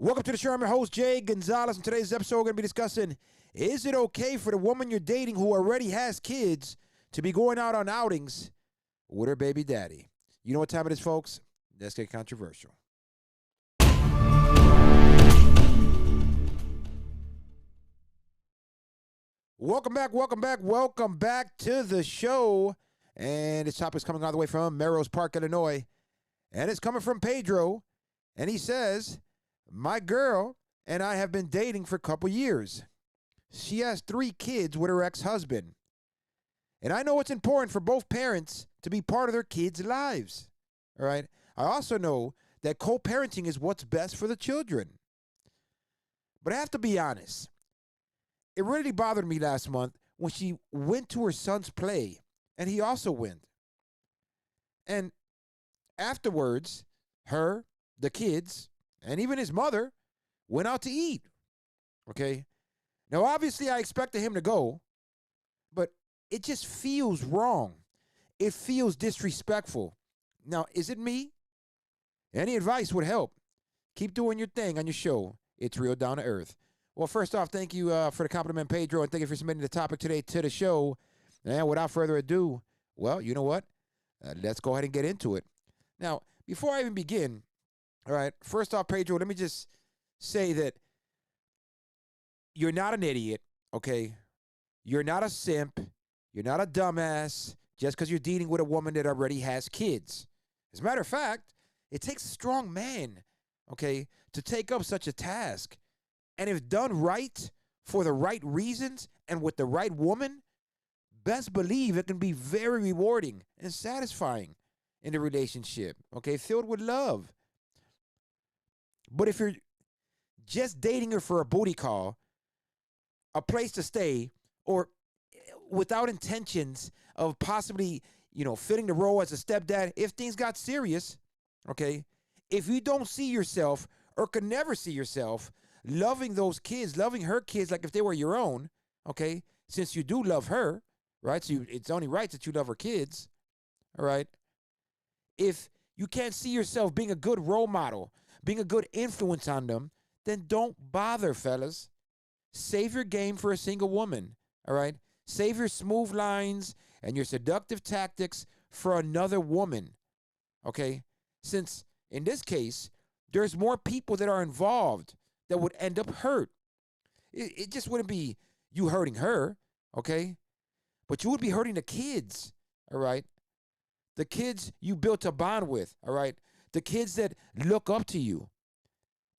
Welcome to the show. I'm your host, Jay Gonzalez. In today's episode, we're going to be discussing, is it okay for the woman you're dating who already has kids to be going out on outings with her baby daddy? You know what time it is, folks? Let's get controversial. Welcome back to the show. And this topic is coming all the way from Melrose Park, Illinois. And it's coming from Pedro. And he says, my girl and I have been dating for a couple years. She has 3 kids with her ex-husband. And I know it's important for both parents to be part of their kids' lives. All right? I also know that co-parenting is what's best for the children. But I have to be honest. It really bothered me last month when she went to her son's play, and he also went. And afterwards, her, the kids, and even his mother went out to eat. Okay? Now, obviously, I expected him to go, but it just feels wrong. It feels disrespectful. Now, is it me? Any advice would help. Keep doing your thing on your show. It's real down to earth. Well, first off, thank you for the compliment, Pedro, and thank you for submitting the topic today to the show. And without further ado, well, you know what? Let's go ahead and get into it. Now, before I even begin, all right, first off, Pedro, let me just say that you're not an idiot, okay? You're not a simp. You're not a dumbass just because you're dealing with a woman that already has kids. As a matter of fact, it takes a strong man, okay, to take up such a task. And if done right, for the right reasons, and with the right woman, best believe it can be very rewarding and satisfying in the relationship, okay, filled with love. But if you're just dating her for a booty call, a place to stay, or without intentions of possibly, filling the role as a stepdad, if things got serious, okay, if you don't see yourself or can never see yourself loving those kids, loving her kids like if they were your own, okay, since you do love her, right, so it's only right that you love her kids, all right, if you can't see yourself being a good role model, being a good influence on them, then don't bother, fellas. Save your game for a single woman, all right? Save your smooth lines and your seductive tactics for another woman, okay? Since, in this case, there's more people that are involved that would end up hurt. It just wouldn't be you hurting her, okay? But you would be hurting the kids, all right? The kids you built a bond with, all right? The kids that look up to you.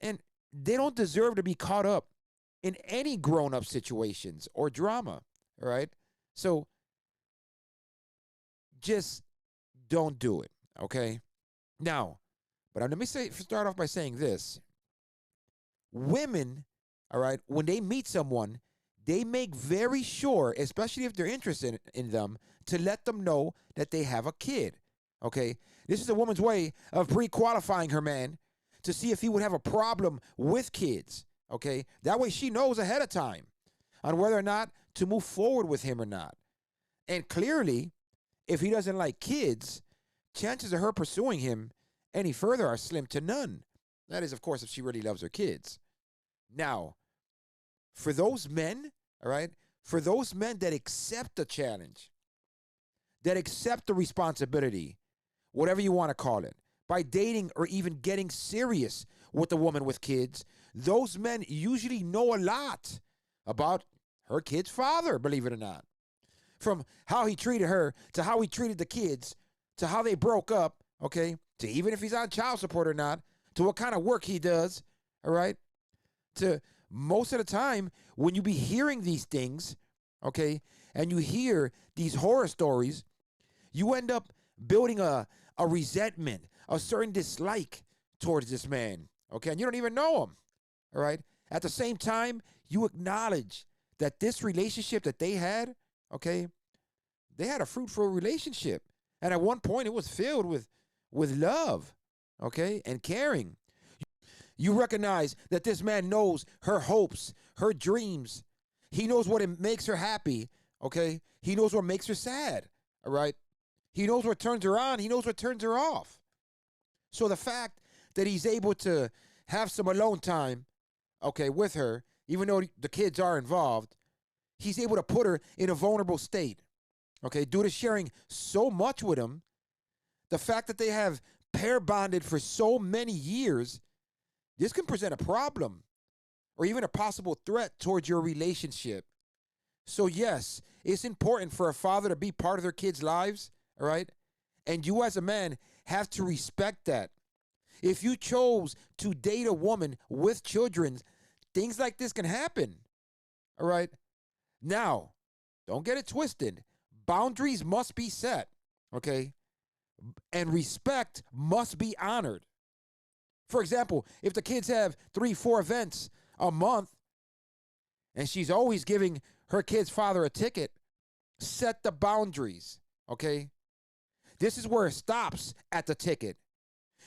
And they don't deserve to be caught up in any grown-up situations or drama, all right? So just don't do it, okay? Now, but let me start off by saying this. Women, all right, when they meet someone, they make very sure, especially if they're interested in them, to let them know that they have a kid, okay? This is a woman's way of pre-qualifying her man to see if he would have a problem with kids, okay? That way she knows ahead of time on whether or not to move forward with him or not. And clearly, if he doesn't like kids, chances of her pursuing him any further are slim to none. That is, of course, if she really loves her kids. Now, for those men, all right, for those men that accept the challenge, that accept the responsibility, whatever you want to call it, by dating or even getting serious with a woman with kids, those men usually know a lot about her kid's father, believe it or not. From how he treated her, to how he treated the kids, to how they broke up, okay, to even if he's on child support or not, to what kind of work he does, all right, to most of the time when you be hearing these things, okay, and you hear these horror stories, you end up building a resentment, a certain dislike towards this man, okay, and you don't even know him, all right? At the same time, you acknowledge that this relationship that they had, okay, they had a fruitful relationship, and at one point it was filled with love, okay, and caring. You recognize that this man knows her hopes, her dreams. He knows what makes her happy, okay? He knows what makes her sad, all right? He knows what turns her on. He knows what turns her off. So the fact that he's able to have some alone time, okay, with her, even though the kids are involved, he's able to put her in a vulnerable state, okay, due to sharing so much with him. The fact that they have pair bonded for so many years, this can present a problem or even a possible threat towards your relationship. So yes, it's important for a father to be part of their kids' lives, all right? And you as a man have to respect that. If you chose to date a woman with children, things like this can happen, all right? Now, don't get it twisted. Boundaries must be set, okay? And respect must be honored. For example, if the kids have 3-4 events a month and she's always giving her kid's father a ticket, set the boundaries, okay? This is where it stops at the ticket.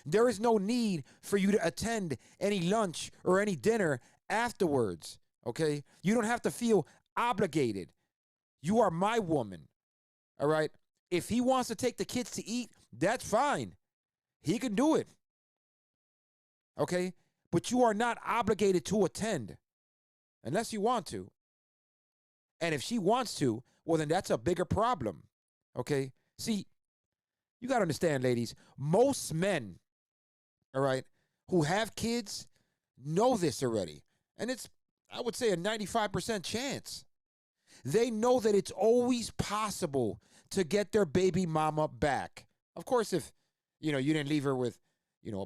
There is no need for you to attend any lunch or any dinner afterwards, okay? You don't have to feel obligated. You are my woman, all right? If he wants to take the kids to eat, that's fine. He can do it, okay? But you are not obligated to attend unless you want to. And if she wants to, well, then that's a bigger problem, okay? See, you got to understand, ladies, most men, all right, who have kids know this already. And it's, I would say, a 95% chance. They know that it's always possible to get their baby mama back. Of course, if, you didn't leave her with,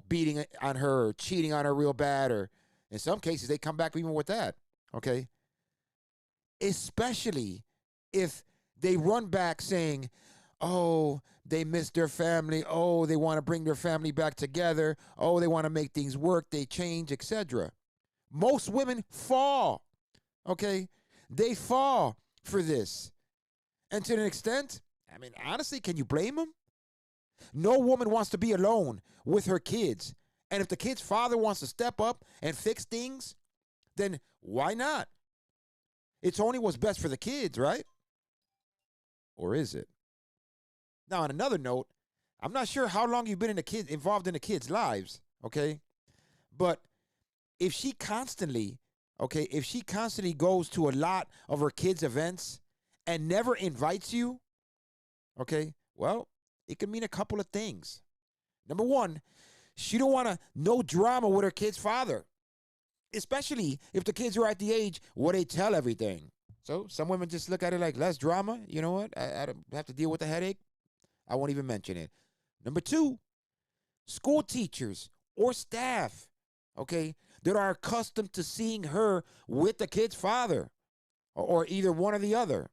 beating on her or cheating on her real bad, or in some cases, they come back even with that, okay? Especially if they run back saying, oh, they miss their family. Oh, they want to bring their family back together. Oh, they want to make things work. They change, etc. Most women fall, okay? They fall for this. And to an extent, I mean, honestly, can you blame them? No woman wants to be alone with her kids. And if the kid's father wants to step up and fix things, then why not? It's only what's best for the kids, right? Or is it? Now, on another note, I'm not sure how long you've been involved in the kids' lives, okay? But if she constantly goes to a lot of her kids' events and never invites you, okay, well, it can mean a couple of things. Number one, she don't want no drama with her kid's father, especially if the kids are at the age where they tell everything. So some women just look at it like, less drama. You know what? I don't have to deal with the headache. I won't even mention it. Number two, school teachers or staff, okay, that are accustomed to seeing her with the kid's father or either one or the other,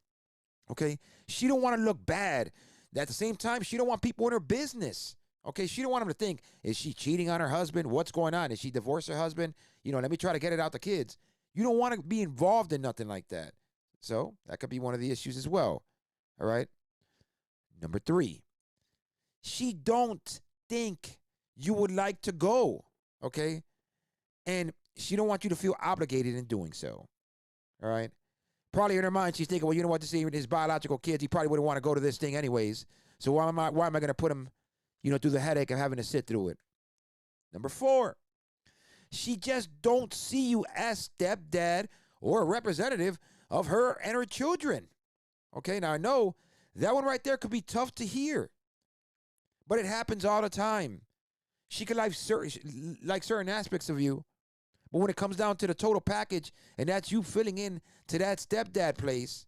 okay? She don't want to look bad. At the same time, she don't want people in her business, okay? She don't want them to think, is she cheating on her husband? What's going on? Did she divorce her husband? Let me try to get it out the kids. You don't want to be involved in nothing like that. So that could be one of the issues as well, all right? Number three, she don't think you would like to go, okay? And she don't want you to feel obligated in doing so, all right? Probably in her mind, she's thinking, well, you know what, this is even his biological kids. He probably wouldn't want to go to this thing anyways. So why am I going to put him, through the headache of having to sit through it? Number four, she just don't see you as stepdad or a representative of her and her children. Okay, now I know that one right there could be tough to hear, but it happens all the time. She could like certain aspects of you, but when it comes down to the total package, and that's you filling in to that stepdad place,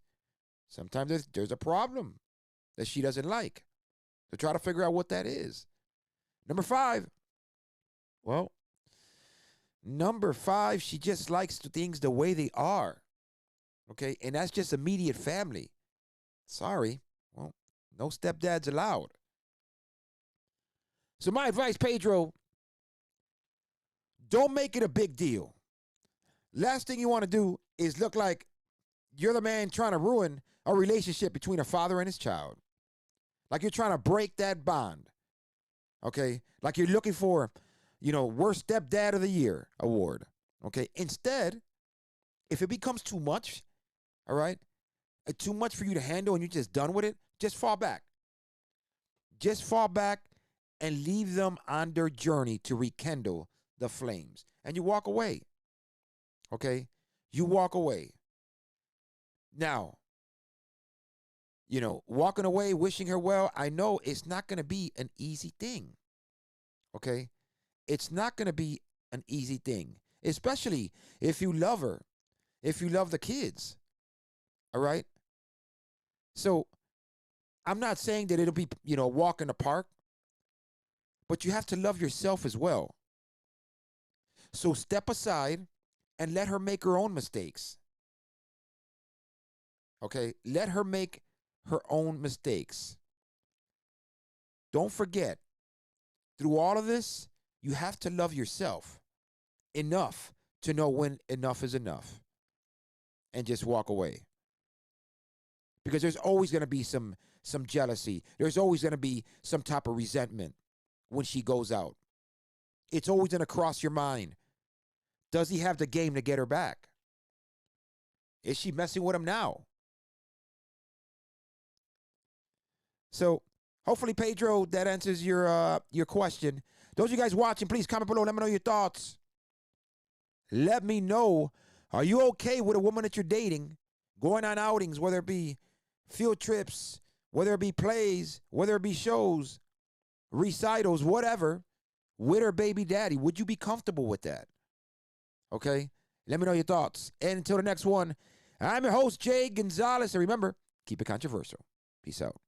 sometimes there's a problem that she doesn't like. So try to figure out what that is. Number five, she just likes things the way they are. Okay, and that's just immediate family. Sorry, well, no stepdads allowed. So my advice, Pedro, don't make it a big deal. Last thing you want to do is look like you're the man trying to ruin a relationship between a father and his child. Like you're trying to break that bond. Okay? Like you're looking for, worst stepdad of the year award. Okay? Instead, if it becomes too much, all right, too much for you to handle and you're just done with it, just fall back. Just fall back and leave them on their journey to rekindle the flames. and you walk away. Okay? You walk away. Now, walking away, wishing her well, I know it's not going to be an easy thing. Okay? It's not going to be an easy thing, especially if you love her, if you love the kids. All right? So, I'm not saying that it'll be, a walk in the park, but you have to love yourself as well. So, step aside and let her make her own mistakes. Okay? Let her make her own mistakes. Don't forget, through all of this, you have to love yourself enough to know when enough is enough and just walk away. Because there's always going to be some jealousy. There's always going to be some type of resentment when she goes out. It's always going to cross your mind. Does he have the game to get her back? Is she messing with him now? So, hopefully, Pedro, that answers your question. Those of you guys watching, please comment below. Let me know your thoughts. Let me know, are you okay with a woman that you're dating going on outings, whether it be field trips, whether it be plays, whether it be shows, recitals, whatever, with her baby daddy? Would you be comfortable with that? Okay? Let me know your thoughts. And until the next one, I'm your host, Jay Gonzalez. And remember, keep it controversial. Peace out.